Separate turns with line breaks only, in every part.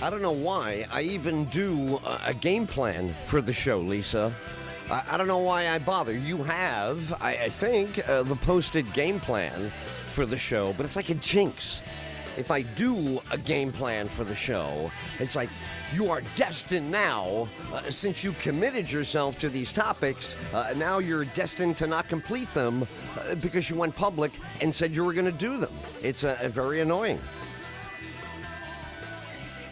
I don't know why I even do a game plan for the show, Lisa. I don't know why I bother. You have, I think, the posted game plan for the show, but it's like a jinx. If I do a game plan for the show, it's like you are destined now, since you committed yourself to these topics, now you're destined to not complete them because you went public and said you were going to do them. It's very annoying.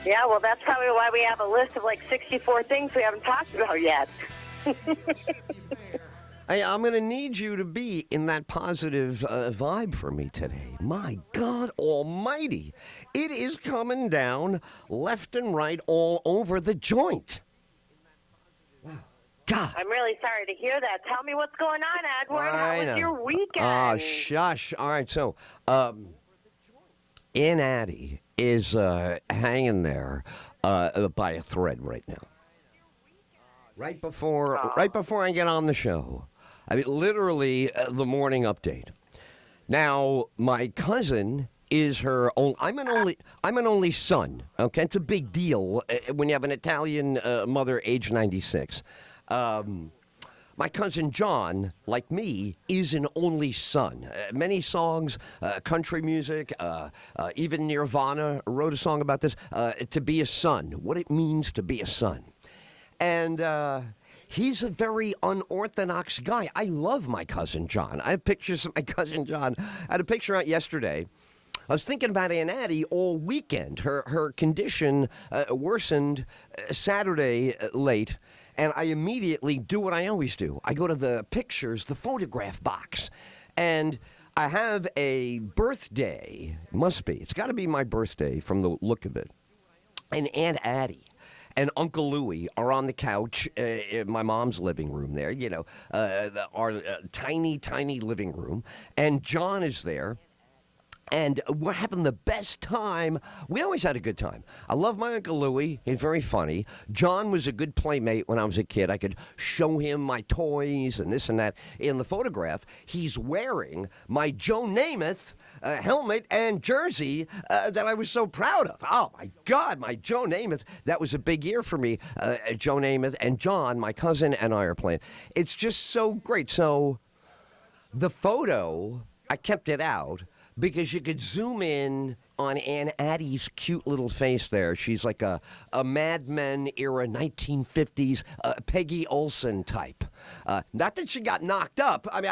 Yeah, well, that's probably why we have a list of like 64 things we haven't talked about yet.
Hey, I'm going to need you to be in that positive vibe for me today. My God almighty. It is coming down left and right all over the joint. Wow. God.
I'm really sorry to hear that. Tell me what's going on, Edward. How was your weekend?
Oh, shush. All right, so Addie is hanging there by a thread right now. Right before I get on the show. I mean, literally the morning update. Now, my cousin is her own. I'm an only son. Okay, it's a big deal when you have an Italian mother, age 96. My cousin John, like me, is an only son. Many songs, country music, even Nirvana wrote a song about this. To be a son, what it means to be a son. And he's a very unorthodox guy. I love my cousin John. I have pictures of my cousin John. I had a picture out yesterday. I was thinking about Aunt Addie all weekend. Her condition worsened Saturday late, and I immediately do what I always do. I go to the pictures, the photograph box, and I have a birthday. Must be. It's got to be my birthday from the look of it. And Aunt Addie and Uncle Louie are on the couch in my mom's living room there, our tiny, tiny living room. And John is there. And we're having the best time. We always had a good time. I love my Uncle Louie. He's very funny. John was a good playmate when I was a kid. I could show him my toys and this and that. In the photograph, he's wearing my Joe Namath helmet and jersey that I was so proud of. Oh, my God, my Joe Namath. That was a big year for me. Joe Namath and John, my cousin, and I are playing. It's just so great. So the photo, I kept it out because you could zoom in on Aunt Addie's cute little face there. She's like a Mad Men era 1950s Peggy Olson type. Not that she got knocked up. I mean,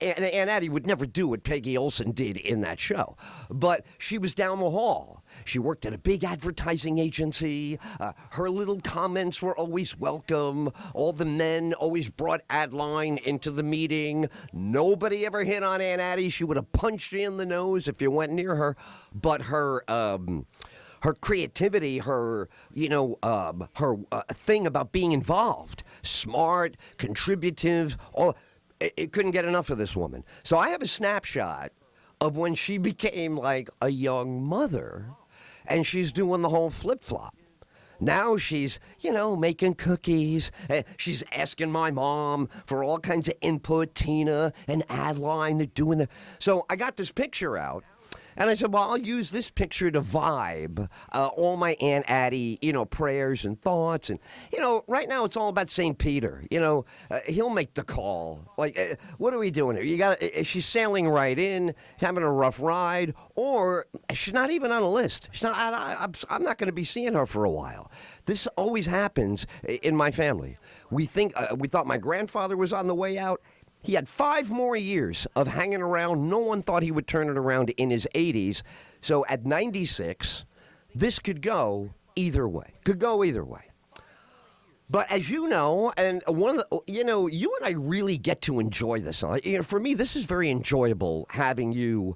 Aunt Addie would never do what Peggy Olson did in that show. But she was down the hall. She worked at a big advertising agency. Her little comments were always welcome. All the men always brought Adeline into the meeting. Nobody ever hit on Aunt Addie. She would have punched you in the nose if you went near her. But her creativity, her thing about being involved, smart, contributive, it couldn't get enough of this woman. So I have a snapshot of when she became like a young mother, and she's doing the whole flip-flop. Now she's, making cookies. She's asking my mom for all kinds of input. Tina and Adeline, they're doing the. So I got this picture out. And I said, well, I'll use this picture to vibe all my Aunt Addie, prayers and thoughts. And, right now it's all about St. Peter. He'll make the call. Like, what are we doing here? She's sailing right in, having a rough ride, or she's not even on a list. I'm not going to be seeing her for a while. This always happens in my family. We thought my grandfather was on the way out. He had 5 more years of hanging around. No one thought he would turn it around in his 80s. So at 96, this could go either way. But as you know, and you and I really get to enjoy this. For me, this is very enjoyable having you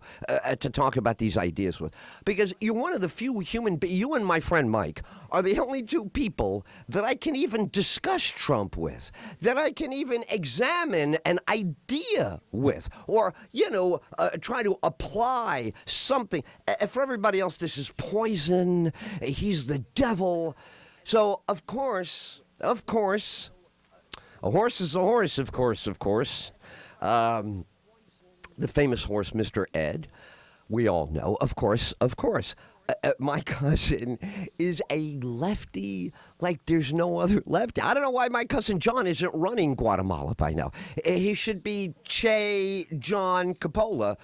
to talk about these ideas with, because you're one of the few you and my friend Mike are the only 2 people that I can even discuss Trump with, that I can even examine an idea with, or, try to apply something. For everybody else, this is poison. He's the devil. So, of course, a horse is a horse, of course. The famous horse, Mr. Ed, we all know, of course. my cousin is a lefty like there's no other lefty. I don't know why my cousin John isn't running Guatemala by now. He should be Che John Coppola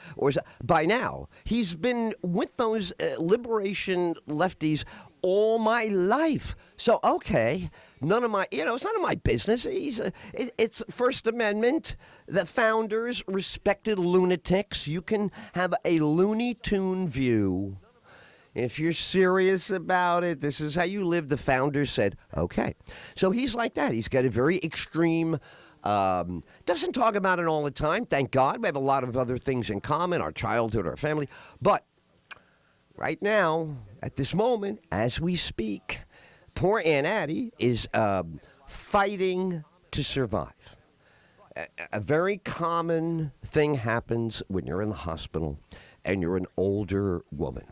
by now. He's been with those liberation lefties all my life. So, okay, it's none of my business. It's First Amendment. The founders respected lunatics. You can have a Looney Tune view. If you're serious about it, this is how you live. The founders said, okay. So he's like that. He's got a very extreme, doesn't talk about it all the time. Thank God. We have a lot of other things in common, our childhood, our family. But right now, at this moment, as we speak, poor Aunt Addie is fighting to survive. A very common thing happens when you're in the hospital and you're an older woman.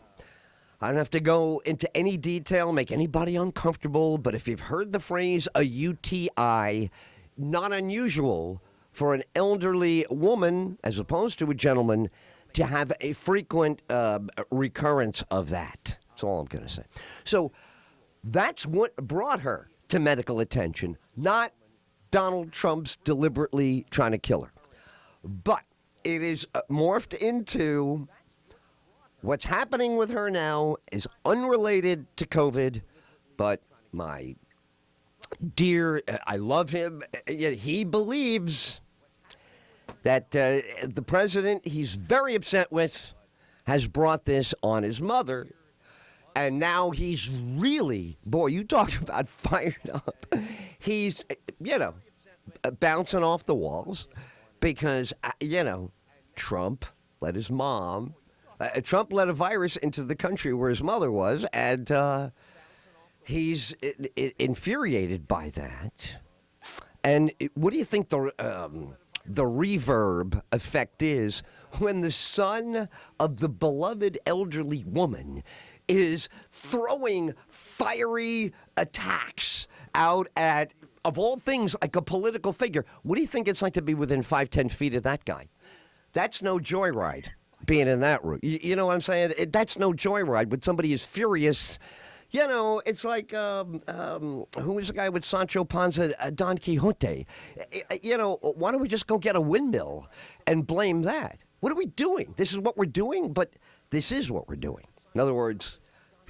I don't have to go into any detail, make anybody uncomfortable, but if you've heard the phrase a UTI, not unusual for an elderly woman, as opposed to a gentleman, to have a frequent recurrence of that. That's all I'm going to say. So that's what brought her to medical attention, not Donald Trump's deliberately trying to kill her. But it is morphed into what's happening with her now is unrelated to COVID, but my dear, I love him. He believes that the president he's very upset with has brought this on his mother. And now he's really, boy, you talk about fired up. He's, bouncing off the walls because, Trump let his mom, Trump let a virus into the country where his mother was, and he's infuriated by that. And what do you think the reverb effect is when the son of the beloved elderly woman is throwing fiery attacks out at, of all things, like a political figure? What do you think it's like to be within 5-10 feet of that guy? That's no joyride, being in that room. You know what I'm saying? That's no joyride when somebody is furious. It's like, who was the guy with Sancho Panza, Don Quixote? Why don't we just go get a windmill and blame that? What are we doing? This is what we're doing, but this is what we're doing. In other words,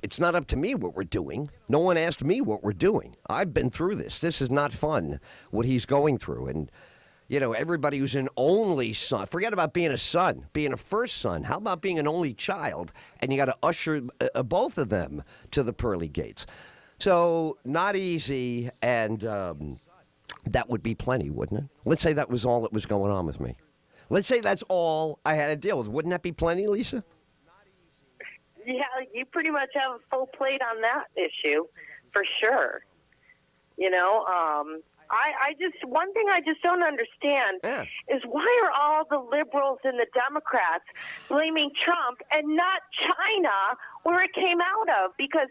it's not up to me what we're doing. No one asked me what we're doing. I've been through this. This is not fun, what he's going through. And, everybody who's an only son, forget about being a son, being a first son. How about being an only child? And you got to usher both of them to the pearly gates. So not easy, and that would be plenty, wouldn't it? Let's say that was all that was going on with me. Let's say that's all I had to deal with. Wouldn't that be plenty, Lisa?
Yeah, you pretty much have a full plate on that issue, for sure. One thing I just don't understand is why are all the liberals and the Democrats blaming Trump and not China, where it came out of? Because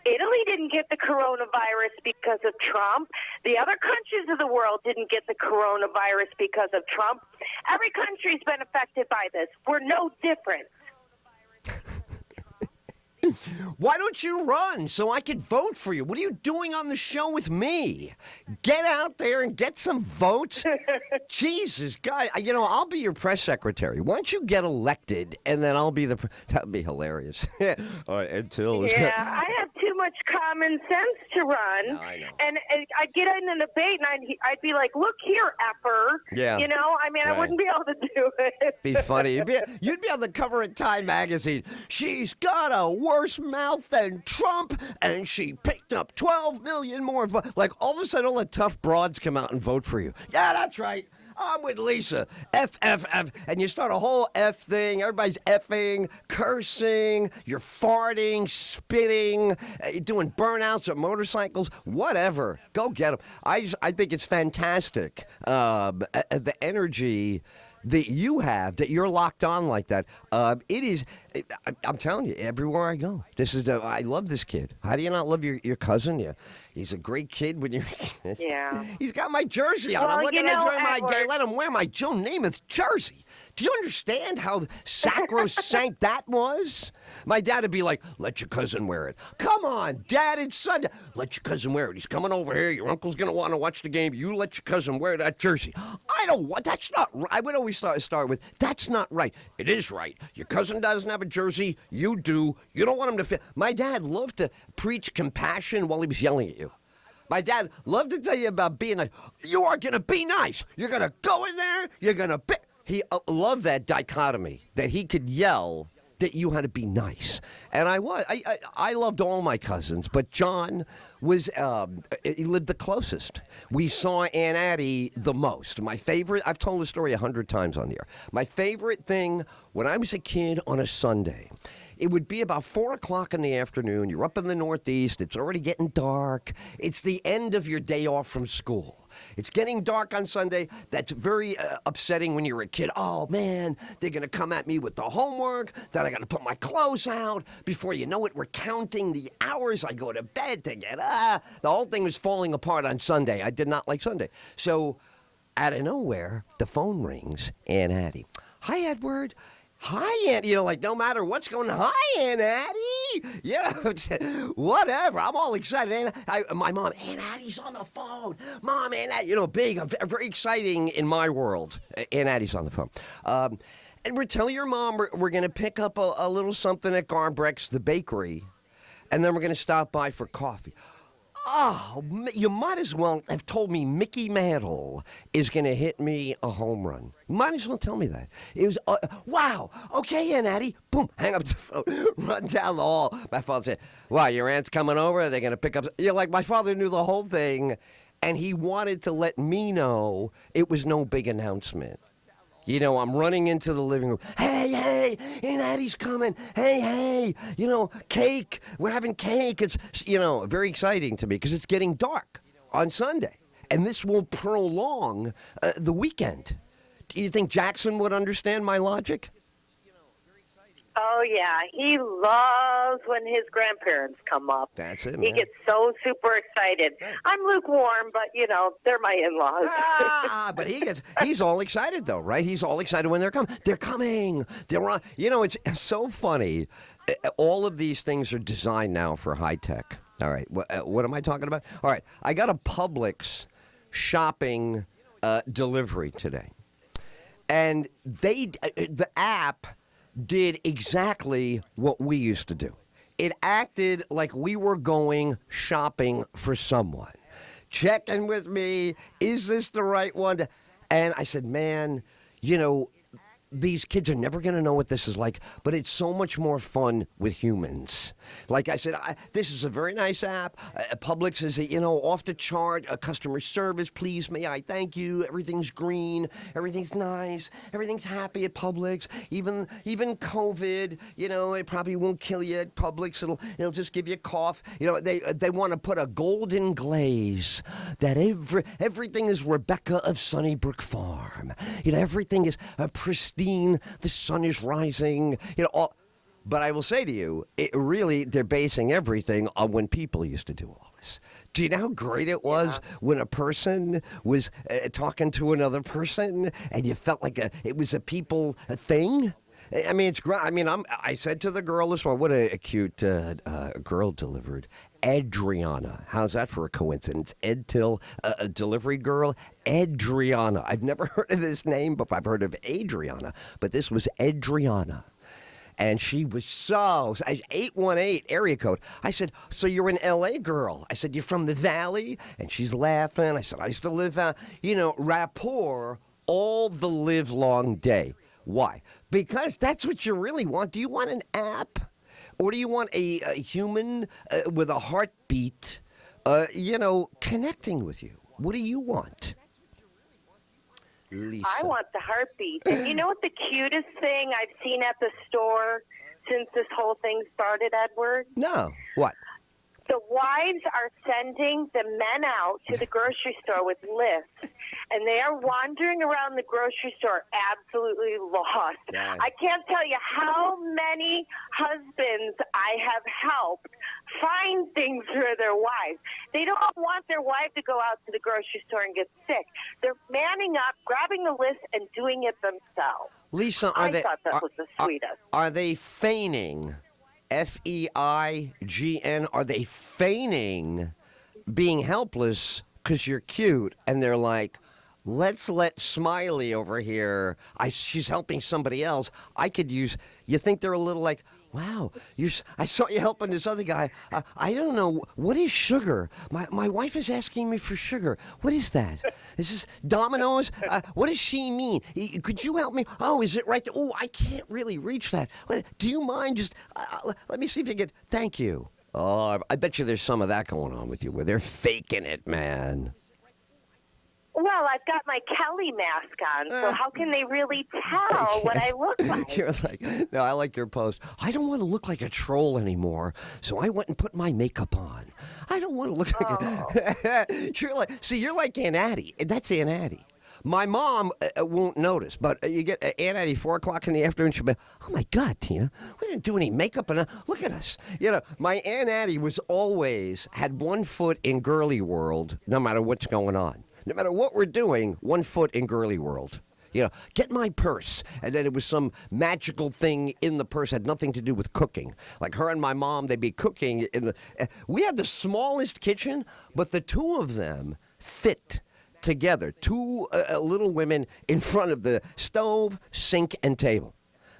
Italy didn't get the coronavirus because of Trump. The other countries of the world didn't get the coronavirus because of Trump. Every country's been affected by this. We're no different.
Why don't you run so I can vote for you? What are you doing on the show with me? Get out there and get some votes. Jesus, God, I'll be your press secretary. Why don't you get elected, and then I'll be that would be hilarious. Ed Tyll is
I have too much common sense to run.
No, I know.
And I'd get in a debate, and I'd be like, look here, effer.
Yeah.
Right. I wouldn't be able to do it.
Be funny. You'd be on the cover of Time magazine. She's got a worse mouth than Trump, and she picked up 12 million more votes. Like, all of a sudden, all the tough broads come out and vote for you. Yeah, that's right. I'm with Lisa. F. And you start a whole F thing. Everybody's effing, cursing. You're farting, spitting, you're doing burnouts of motorcycles. Whatever. Go get them. I think it's fantastic. The energy that you have, that you're locked on like that. It is, I'm telling you, everywhere I go. I love this kid. How do you not love your cousin? He's a great kid when you're
Yeah.
He's got my jersey on.
Well,
I'm looking
you
at
know,
my
Edward,
let him wear my Joe Namath jersey. Do you understand how sacrosanct that was? My dad would be like, let your cousin wear it. Come on, Dad, it's Sunday. Let your cousin wear it. He's coming over here. Your uncle's going to want to watch the game. You let your cousin wear that jersey. I don't want, that's not right. I would always start with, that's not right. It is right. Your cousin doesn't have a jersey. You do. You don't want him to fit. My dad loved to preach compassion while he was yelling at you. My dad loved to tell you about being like, you are going to be nice. You're going to go in there. You're going to be. He loved that dichotomy, that he could yell that you had to be nice. And I loved all my cousins, but John was, he lived the closest. We saw Aunt Addie the most. My favorite, I've told the story 100 times on the air. My favorite thing when I was a kid on a Sunday, it would be about 4 o'clock in the afternoon. You're up in the Northeast. It's already getting dark. It's the end of your day off from school. It's getting dark on Sunday. That's very upsetting when you're a kid. Oh, man, they're going to come at me with the homework. Then I got to put my clothes out. Before you know it, we're counting the hours I go to bed to get The whole thing was falling apart on Sunday. I did not like Sunday. So out of nowhere, the phone rings. Aunt Addie. Hi, Edward. Hi, Aunt. Like no matter what's going on. Hi, Aunt Addie. Whatever. I'm all excited. My mom, Aunt Addie's on the phone. Mom, Aunt Addie, big, very exciting in my world. Aunt Addie's on the phone. And we're telling your mom we're going to pick up a little something at Garbrecht's, the bakery, and then we're going to stop by for coffee. Oh, you might as well have told me Mickey Mantle is going to hit me a home run. Might as well tell me that. It was, wow, okay, Aunt Addie. Boom, hang up the phone, run down the hall. My father said, wow, your aunt's coming over? Are they going to pick up? Like my father knew the whole thing, and he wanted to let me know it was no big announcement. I'm running into the living room. Hey, Aunt Addie's coming. Hey, cake. We're having cake. It's, very exciting to me because it's getting dark on Sunday. And this will prolong the weekend. Do you think Jackson would understand my logic?
Oh, yeah. He loves when his grandparents come up.
That's it, man.
He gets so super excited. I'm lukewarm, but, they're my in-laws.
But he's all excited, though, right? He's all excited when they're coming. They're coming. They're on. It's so funny. All of these things are designed now for high tech. All right. What am I talking about? All right. I got a Publix shopping delivery today. And the app did exactly what we used to do. It acted like we were going shopping for someone. Check in with me. Is this the right one? And I said, man, these kids are never going to know what this is like, but it's so much more fun with humans. Like I said, this is a very nice app. Publix is, off the chart. Customer service, please, may I thank you. Everything's green. Everything's nice. Everything's happy at Publix. Even COVID, it probably won't kill you at Publix. It'll just give you a cough. They want to put a golden glaze that everything is Rebecca of Sunnybrook Farm. Everything is a pristine. The sun is rising. But I will say to you, they're basing everything on when people used to do all this. Do you know how great it was when a person was talking to another person and you felt like it was a people thing? I mean, it's great. I mean, I said to the girl this morning, what a cute girl delivered. Adriana. How's that for a coincidence? Ed Tyll, a delivery girl. Adriana. I've never heard of this name before. I've heard of Adriana, but this was Adriana. And she was 818 area code. I said, so you're an L.A. girl. I said, you're from the Valley? And she's laughing. I said, I used to live out, rapport all the live long day. Why? Because that's what you really want. Do you want an app? Or do you want a human with a heartbeat, connecting with you? What do you want? Lisa.
I want the heartbeat. And you know what the cutest thing I've seen at the store since this whole thing started, Edward?
No. What?
The wives are sending the men out to the grocery store with lists, and they are wandering around the grocery store absolutely lost.
Yeah.
I can't tell you how many husbands I have helped find things for their wives. They don't want their wife to go out to the grocery store and get sick. They're manning up, grabbing the list, and doing it themselves.
Lisa,
I thought that was the sweetest.
Are they feigning, Feign? Are they feigning being helpless because you're cute, and they're like, let's let Smiley over here. She's helping somebody else. I could use. You think they're a little like, wow, I saw you helping this other guy. I don't know. What is sugar? My wife is asking me for sugar. What is that? Is this Domino's? What does she mean? Could you help me? Oh, is it right there? Oh, I can't really reach that. Do you mind just, let me see if you can. Thank you. Oh, I bet you there's some of that going on with you where they're faking it, man.
Well, I've got my Kelly mask on, so how can they really tell what I look like?
You're like, no, I like your post. I don't want to look like a troll anymore, so I went and put my makeup on. I don't want to look like you're like Aunt Addie. That's Aunt Addie. My mom won't notice, but you get Aunt Addie 4 o'clock in the afternoon, she'll be, oh my God, Tina, we didn't do any makeup, and look at us. My Aunt Addie was always had one foot in girly world, no matter what's going on. No matter what we're doing, 1 foot in girly world. Get my purse. And then it was some magical thing in the purse, had nothing to do with cooking. Like her and my mom, they'd be cooking. We had the smallest kitchen, but the two of them fit together. Two little women in front of the stove, sink, and table.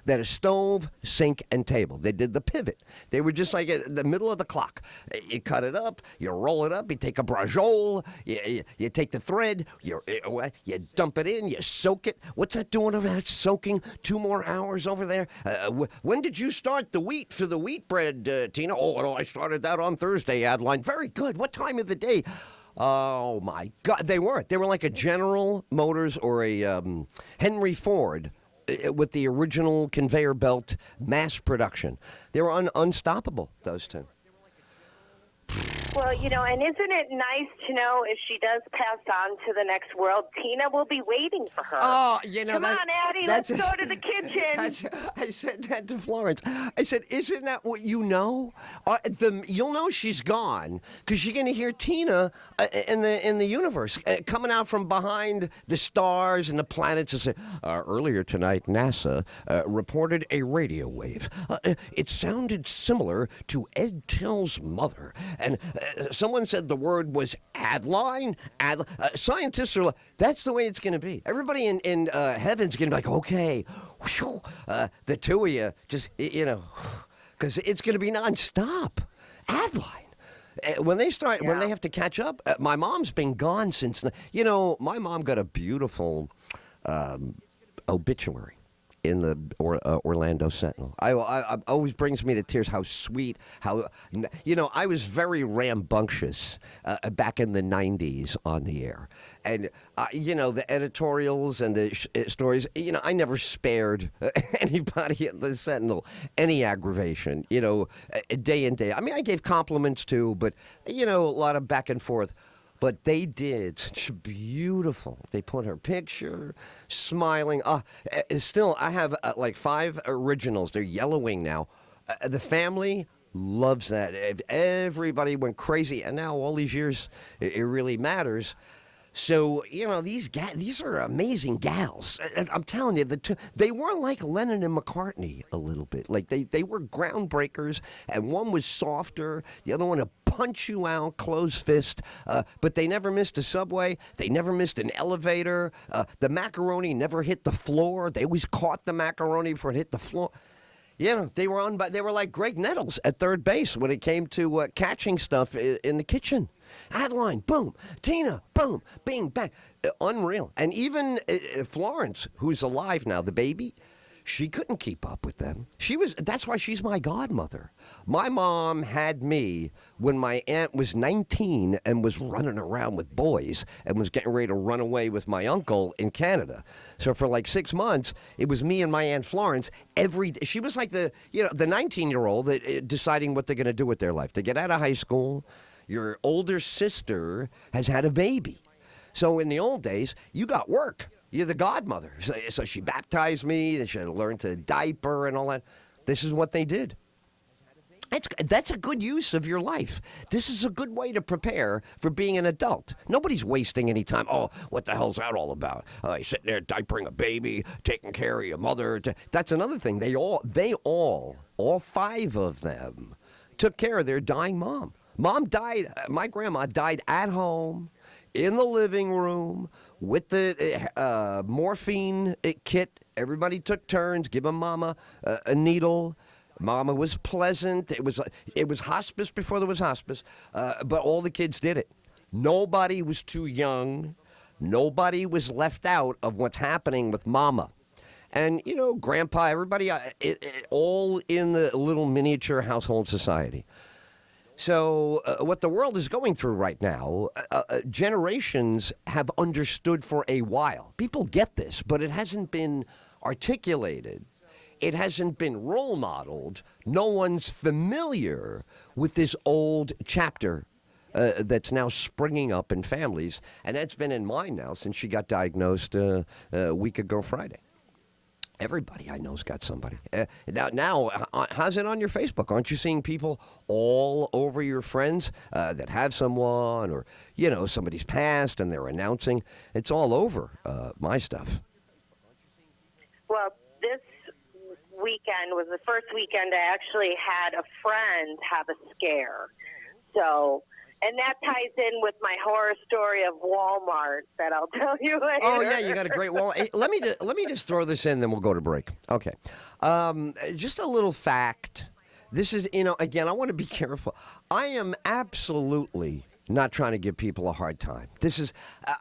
They had a stove, sink, and table. They did the pivot. They were just like at the middle of the clock. You cut it up, you roll it up, you take a brajol, you take the thread, you dump it in, you soak it. What's that doing over there? Soaking 2 more hours over there? When did you start the wheat for the wheat bread, Tina? Oh, I started that on Thursday, Adeline. Very good. What time of the day? Oh, my God. They weren't. They were like a General Motors or a Henry Ford with the original conveyor belt mass production. They were unstoppable, those two.
Well, and isn't it nice to know if she does pass on to the next world, Tina will be waiting for her.
Oh,
Come on, Addie, let's go to the kitchen.
I said that to Florence. I said, isn't that what you know? You'll know she's gone because you're going to hear Tina in the universe coming out from behind the stars and the planets and say, earlier tonight, NASA reported a radio wave. It sounded similar to Ed Tyll's mother. And someone said the word was Adeline. Scientists are like, that's the way it's going to be. Everybody in heaven's going to be like, okay, whew, the two of you, just, because it's going to be nonstop. Adeline. When they have to catch up, my mom's been gone since, my mom got a beautiful obituary in the Orlando Sentinel. I always brings me to tears how sweet, I was very rambunctious back in the 90s on the air. And, the editorials and the stories, I never spared anybody at the Sentinel any aggravation, day in, day. I mean, I gave compliments too, but, a lot of back and forth. But they did such beautiful. They put her picture, smiling. Still, I have like 5 originals. They're yellowing now. The family loves that. Everybody went crazy, and now all these years, it really matters. So, these are amazing gals. I'm telling you, they were like Lennon and McCartney a little bit. Like, they were groundbreakers, and one was softer, the other one would punch you out, closed fist. But they never missed a subway. They never missed an elevator. The macaroni never hit the floor. They always caught the macaroni before it hit the floor. They were like Greg Nettles at third base when it came to catching stuff in the kitchen. Adeline, boom. Tina, boom. Bing, bang. Unreal. And even Florence, who's alive now, the baby, she couldn't keep up with them. That's why she's my godmother. My mom had me when my aunt was 19 and was running around with boys and was getting ready to run away with my uncle in Canada. So for like 6 months, it was me and my Aunt Florence every day. She was like the 19-year-old deciding what they're going to do with their life. They get out of high school. Your older sister has had a baby. So in the old days, you got work. You're the godmother. So she baptized me. She had to learn to diaper and all that. This is what they did. That's a good use of your life. This is a good way to prepare for being an adult. Nobody's wasting any time. Oh, what the hell's that all about? Sitting there diapering a baby, taking care of your mother. That's another thing. They all 5 of them, took care of their dying mom. Mom died. My grandma died at home, in the living room, with the morphine kit. Everybody took turns, giving Mama a needle. Mama was pleasant. It was hospice before there was hospice, but all the kids did it. Nobody was too young. Nobody was left out of what's happening with Mama. And, Grandpa, everybody, all in the little miniature household society. So what the world is going through right now, generations have understood for a while. People get this, but it hasn't been articulated. It hasn't been role modeled. No one's familiar with this old chapter that's now springing up in families. And that's been in mine now since she got diagnosed a week ago Friday. Everybody I know's got somebody. Now, how's it on your Facebook? Aren't you seeing people all over your friends that have someone or, somebody's passed and they're announcing? It's all over my stuff.
Well, this weekend was the first weekend I actually had a friend have a scare. So... And that ties in with my horror story of Walmart that I'll tell you later.
Oh, yeah, you got a great Walmart. Hey, let me just throw this in, then we'll go to break. Okay. Just a little fact. This is, again, I want to be careful. I am absolutely not trying to give people a hard time. This is,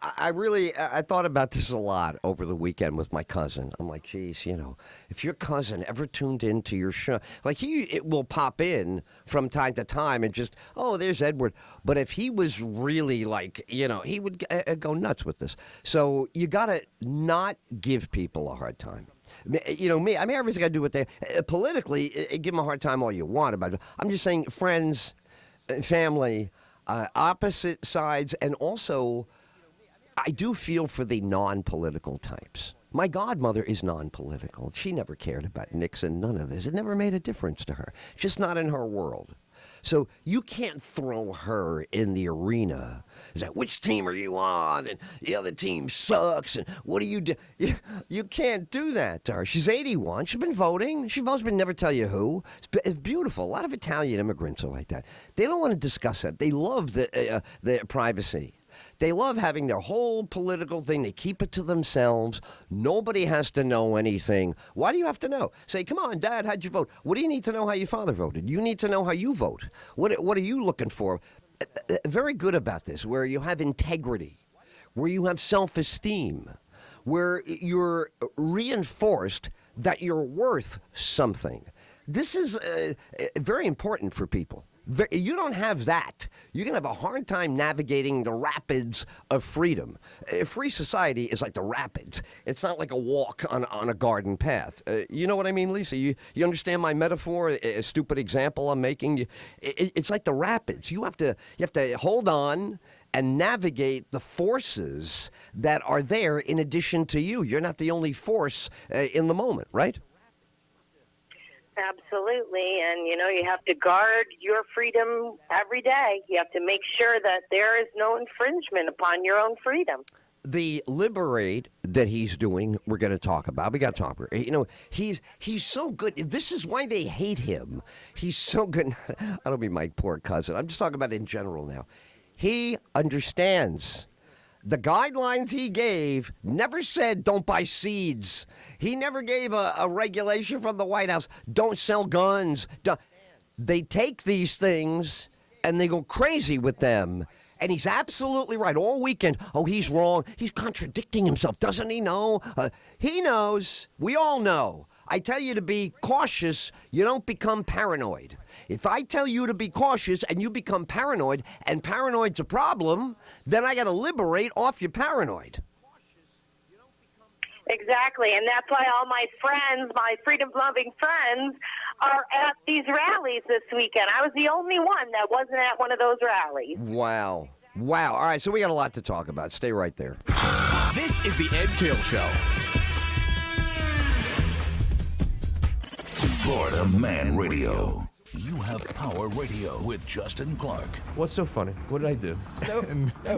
I thought about this a lot over the weekend with my cousin. I'm like, geez, if your cousin ever tuned into your show, like it will pop in from time to time and just, oh, there's Edward. But if he was really like, he would go nuts with this. So you got to not give people a hard time. Me, everybody's got to do what they, politically, give them a hard time all you want about it. I'm just saying friends, family, opposite sides, and also I do feel for the non-political types. My godmother is non-political. She never cared about Nixon, none of this. It never made a difference to her. Just not in her world. So you can't throw her in the arena. It's like, which team are you on? And the other team sucks. And what do you do? You can't do that to her. She's 81. She's been voting. She's most been never tell you who. It's beautiful. A lot of Italian immigrants are like that. They don't want to discuss that. They love the privacy. They love having their whole political thing. They keep it to themselves. Nobody has to know anything. Why do you have to know? Say, come on, Dad, how'd you vote? What do you need to know how your father voted? You need to know how you vote. What are you looking for? Very good about this, where you have integrity, where you have self-esteem, where you're reinforced that you're worth something. This is very important for people. You don't have that. You're going to have a hard time navigating the rapids of freedom. A free society is like the rapids. It's not like a walk on a garden path. You know what I mean, Lisa? You understand my metaphor, a stupid example I'm making? It's like the rapids. You have to hold on and navigate the forces that are there in addition to you. You're not the only force in the moment, right?
Absolutely, and you have to guard your freedom every day. You have to make sure that there is no infringement upon your own freedom.
The liberate that he's doing, we're going to talk about. We got to talk. He's so good. This is why they hate him. He's so good. I don't mean my poor cousin. I'm just talking about in general now. He understands. The guidelines he gave never said don't buy seeds. He never gave a regulation from the White House, don't sell guns. They take these things and they go crazy with them. And he's absolutely right. All weekend, he's wrong. He's contradicting himself. Doesn't he know? He knows. We all know. I tell you to be cautious, you don't become paranoid. If I tell you to be cautious and you become paranoid, and paranoid's a problem, then I got to liberate off your paranoid.
Exactly, and that's why all my friends, my freedom-loving friends, are at these rallies this weekend. I was the only one that wasn't at one of those rallies.
Wow. All right, so we got a lot to talk about. Stay right there.
This is the Ed Tyll Show.
Florida Man Radio. You Have Power Radio with Justin Clark.
What's so funny? What did I do?